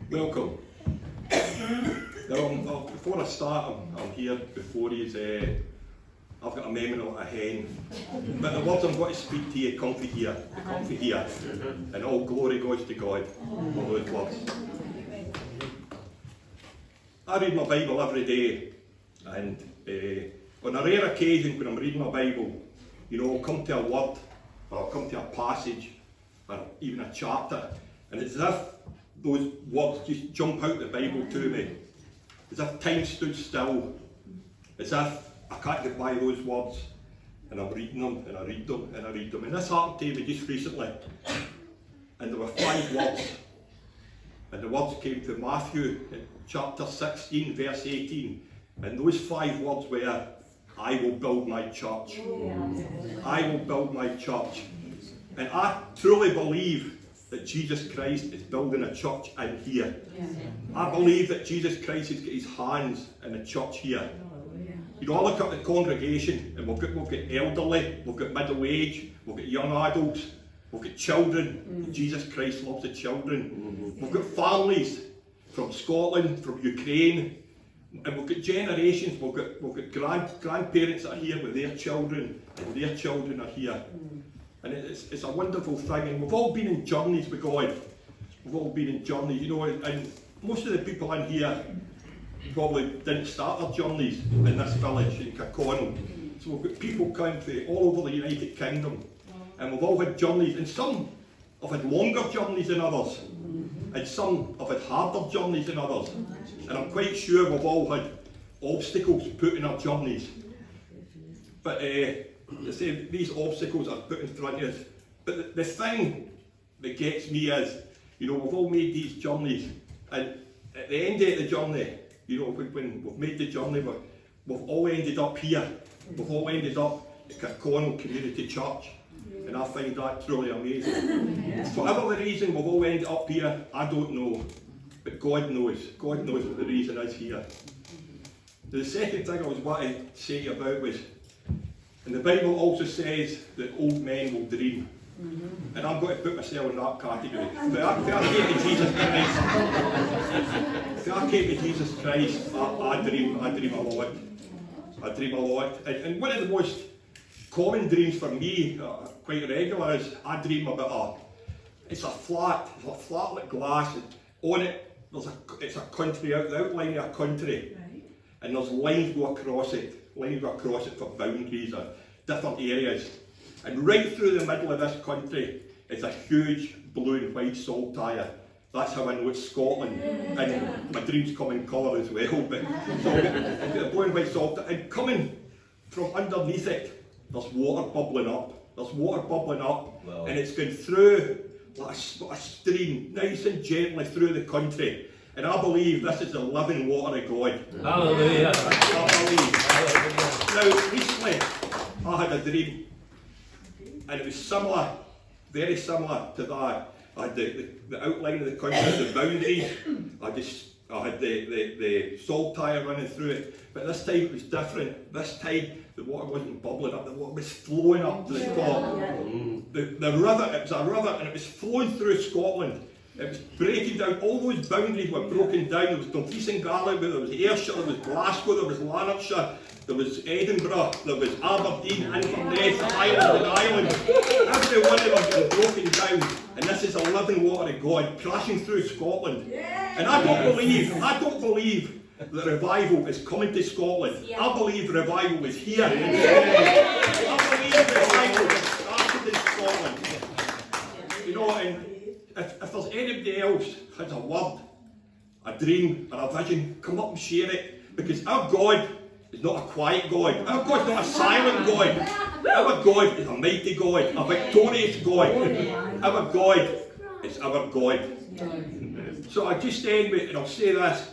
Welcome. Now, before I start, I'm here before you. I've got a memory like a hen. But the words I'm going to speak to you, comfy here, and all glory goes to God for those words. I read my Bible every day, and on a rare occasion when I'm reading my Bible, I'll come to a word, or I'll come to a passage, or even a chapter, and it's as if those words just jump out the Bible to me, as if time stood still, as if I can't get by those words, and I'm reading them, and I read them, and I read them. And this happened to me just recently, and there were 5 words, and the words came to Matthew chapter 16 verse 18, and those 5 words were, I will build my church. I will build my church. And I truly believe that Jesus Christ is building a church in here. I believe that Jesus Christ has got his hands in a church here. I look at the congregation, and we've got elderly, we've got middle age, we've got young adults, we've got children. Jesus Christ loves the children. We've got families from Scotland, from Ukraine, and we've got generations. We've got grandparents that are here with their children, and their children are here. And it's a wonderful thing, and we've all been in journeys with God. We've all been in journeys, and most of the people in here probably didn't start their journeys in this village in Kirkconnell. So we've got people coming from all over the United Kingdom, and we've all had journeys, and some have had longer journeys than others, and some have had harder journeys than others. And I'm quite sure we've all had obstacles put in our journeys. But they say these obstacles are put in front of us. But the thing that gets me is, we've all made these journeys, and at the end of the journey, when we've made the journey, we've all ended up here. We've all ended up at Kirkconnell Community Church, and I find that truly amazing. For whatever the reason we've all ended up here, I don't know, but God knows. God knows what the reason is here. The second thing I was wanting to say about was, and the Bible also says that old men will dream. And I'm going to put myself in that category. If I came to Jesus Christ, I dream a lot. I dream a lot. And one of the most common dreams for me, quite regular, is I dream about it's a flat like glass, and on it it's a country, the outline of a country, and there's lines go across it for boundaries or different areas. And right through the middle of this country is a huge blue and white salt tire. That's how I know it's Scotland. And my dreams come in colour as well. But so I've got the blue and white salt tire. And coming from underneath it, there's water bubbling up. Wow. And it's going through like a stream, nice and gently through the country. And I believe this is the living water of God. Hallelujah. Now, recently, I had a dream. And it was similar, very similar to that. I had the outline of the country, the boundaries. I had the salt tire running through it. But this time it was different. This time the water wasn't bubbling up, the water was flowing up to the top. The river, it was a river, and it was flowing through Scotland. It was breaking down, all those boundaries were broken down. There was Dumfries and Galloway, there was Ayrshire, there was Glasgow, there was Lanarkshire, there was Edinburgh, there was Aberdeen, Inverness, Highland and Ireland. Every one of them was broken down, and this is a living water of God crashing through Scotland. And I don't believe that revival is coming to Scotland. I believe revival is here. I believe revival has started in Scotland. And if there's anybody else has a word, a dream, or a vision, come up and share it. Because our God is not a quiet God. Our God's not a silent God. Our God is a mighty God, a victorious God. Our God is our God. So I just end with, and I'll say this.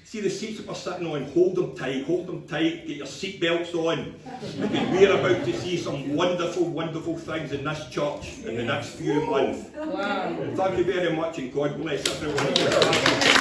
See the seats that we're sitting on, hold them tight, get your seat belts on, because we're about to see some wonderful, wonderful things in this church in the next few months. Wow. Thank you very much, and God bless everyone.